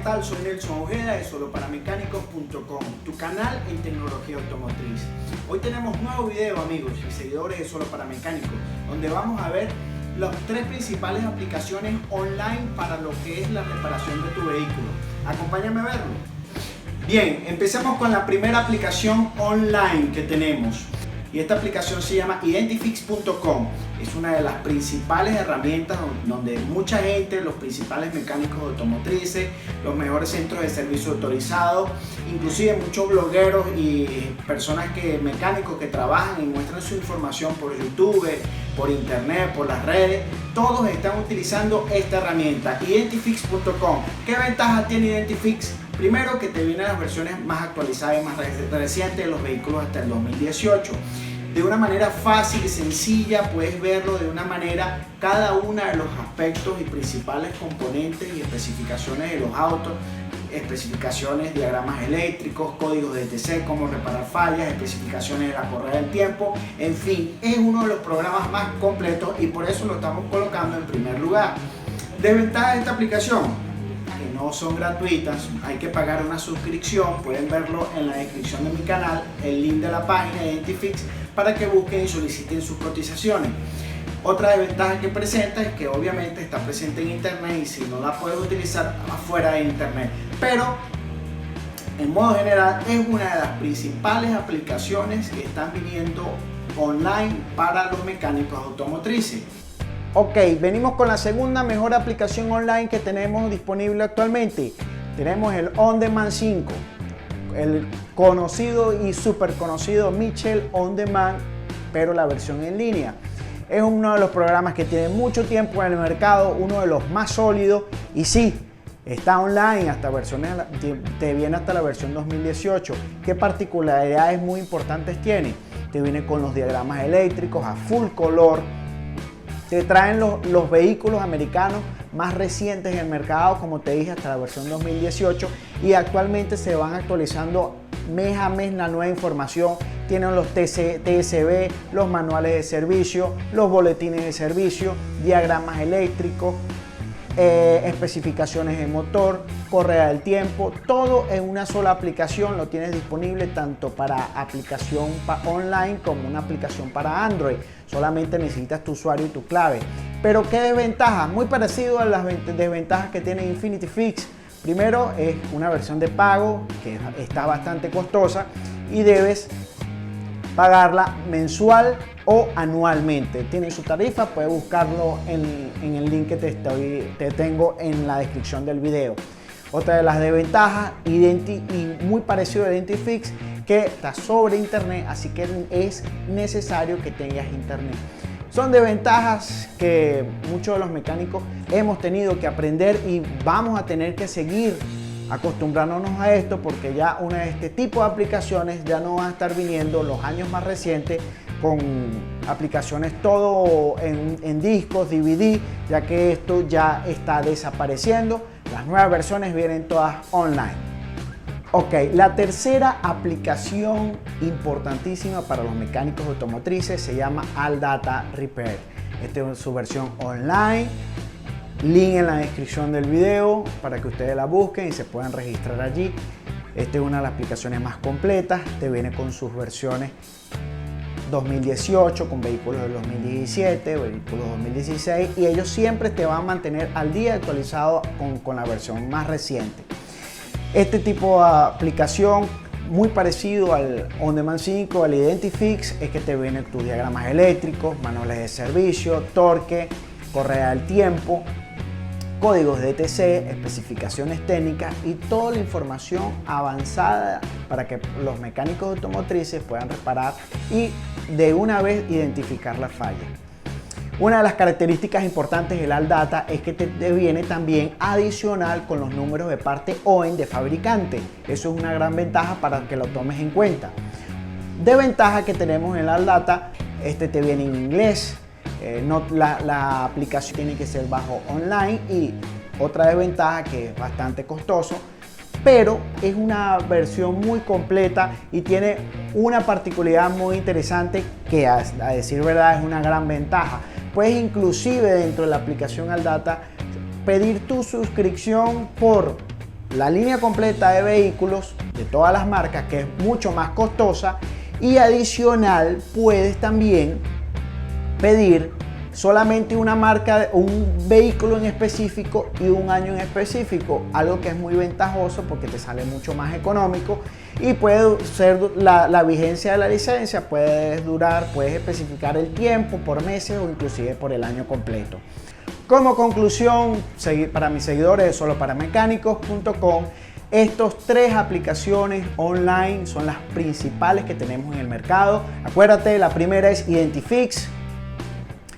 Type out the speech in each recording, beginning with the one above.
tal? Soy Nelson Ojeda de soloparamecánicos.com, tu canal en tecnología automotriz. Hoy tenemos un nuevo video, amigos y seguidores de Solo para Mecánicos, donde vamos a ver las tres principales aplicaciones online para lo que es la reparación de tu vehículo. Acompáñame a verlo. Bien, empecemos con la primera aplicación online que tenemos. Y esta aplicación se llama Identifix.com. Es una de las principales herramientas donde mucha gente, los principales mecánicos automotrices, los mejores centros de servicio autorizados, inclusive muchos blogueros y mecánicos que trabajan y muestran su información por YouTube, por internet, por las redes, todos están utilizando esta herramienta, Identifix.com. ¿Qué ventaja tiene Identifix? Primero, que te vienen las versiones más actualizadas y más recientes de los vehículos hasta el 2018. De una manera fácil y sencilla puedes verlo de una manera cada uno de los aspectos y principales componentes y especificaciones de los autos, especificaciones, diagramas eléctricos, códigos de ETC, cómo reparar fallas, especificaciones de la correa del tiempo, en fin, es uno de los programas más completos y por eso lo estamos colocando en primer lugar. Desventajas de esta aplicación: que no son gratuitas, hay que pagar una suscripción. Pueden verlo en la descripción de mi canal, el link de la página de Identifix, para que busquen y soliciten sus cotizaciones. Otra desventaja que presenta es que obviamente está presente en internet y si no la puedes utilizar afuera de internet, pero en modo general es una de las principales aplicaciones que están viniendo online para los mecánicos automotrices. Ok, venimos con la segunda mejor aplicación online que tenemos disponible actualmente. Tenemos el On Demand 5, el conocido y súper conocido Michel On Demand, pero la versión en línea. Es uno de los programas que tiene mucho tiempo en el mercado, uno de los más sólidos, y sí, está online, hasta versiones, te viene hasta la versión 2018. ¿Qué particularidades muy importantes tiene? Te viene con los diagramas eléctricos a full color. Te traen los vehículos americanos más recientes en el mercado, como te dije, hasta la versión 2018, y actualmente se van actualizando mes a mes la nueva información. Tienen los TSB, los manuales de servicio, los boletines de servicio, diagramas eléctricos, especificaciones de motor, correa del tiempo, todo en una sola aplicación. Lo tienes disponible tanto para aplicación online como una aplicación para Android. Solamente necesitas tu usuario y tu clave. Pero ¿qué desventajas? Muy parecido a las desventajas que tiene Infinity Fix. Primero, es una versión de pago que está bastante costosa y debes pagarla mensual o anualmente. Tiene su tarifa, puedes buscarlo en el link que te tengo en la descripción del video. Otra de las desventajas, y muy parecido a Identifix, que está sobre internet, así que es necesario que tengas internet. Son desventajas que muchos de los mecánicos hemos tenido que aprender y vamos a tener que seguir acostumbrándonos a esto, porque ya una de este tipo de aplicaciones ya no van a estar viniendo los años más recientes con aplicaciones todo en discos, DVD, ya que esto ya está desapareciendo. Las nuevas versiones vienen todas online. Ok, la tercera aplicación importantísima para los mecánicos automotrices se llama ALLDATA Repair. Esta es su versión online. Link en la descripción del video para que ustedes la busquen y se puedan registrar allí. Esta es una de las aplicaciones más completas. Te viene con sus versiones 2018, con vehículos del 2017, vehículos 2016, y ellos siempre te van a mantener al día actualizado con la versión más reciente. Este tipo de aplicación, muy parecido al On Demand 5, al Identifix, es que te vienen tus diagramas eléctricos, manuales de servicio, torque, correa del tiempo, códigos de ETC, especificaciones técnicas y toda la información avanzada para que los mecánicos automotrices puedan reparar y de una vez identificar la falla. Una de las características importantes del ALLDATA es que te viene también adicional con los números de parte OEM de fabricante. Eso es una gran ventaja para que lo tomes en cuenta. De ventaja que tenemos en el ALLDATA, te viene en inglés. La aplicación tiene que ser bajo online, y otra desventaja que es bastante costoso, pero es una versión muy completa y tiene una particularidad muy interesante que a decir verdad es una gran ventaja. Puedes inclusive dentro de la aplicación ALLDATA pedir tu suscripción por la línea completa de vehículos de todas las marcas, que es mucho más costosa, y adicional puedes también pedir solamente una marca, un vehículo en específico y un año en específico, algo que es muy ventajoso porque te sale mucho más económico y puede ser la vigencia de la licencia, puedes especificar el tiempo por meses o inclusive por el año completo. Como conclusión, para mis seguidores de soloparaMecanicos.com, estas 3 aplicaciones online son las principales que tenemos en el mercado. Acuérdate, la primera es Identifix,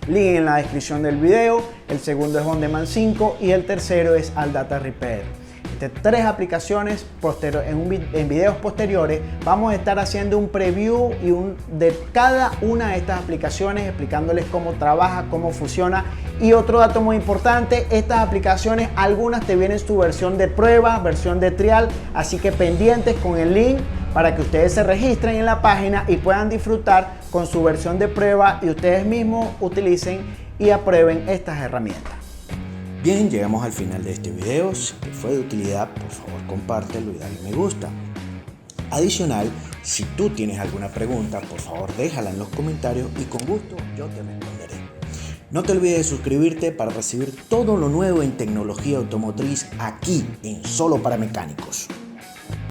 link en la descripción del video. El segundo es OnDemand 5 y el tercero es AllData Repair. Estas 3 aplicaciones en videos posteriores vamos a estar haciendo un preview de cada una de estas aplicaciones, explicándoles cómo trabaja, cómo funciona. Y otro dato muy importante, estas aplicaciones, algunas te vienen su versión de prueba, versión de trial, así que pendientes con el link para que ustedes se registren en la página y puedan disfrutar con su versión de prueba y ustedes mismos utilicen y aprueben estas herramientas. Bien, llegamos al final de este video. Si te fue de utilidad, por favor compártelo y dale me gusta. Adicional, si tú tienes alguna pregunta, por favor déjala en los comentarios y con gusto yo te responderé. No te olvides de suscribirte para recibir todo lo nuevo en tecnología automotriz aquí en Solo para Mecánicos.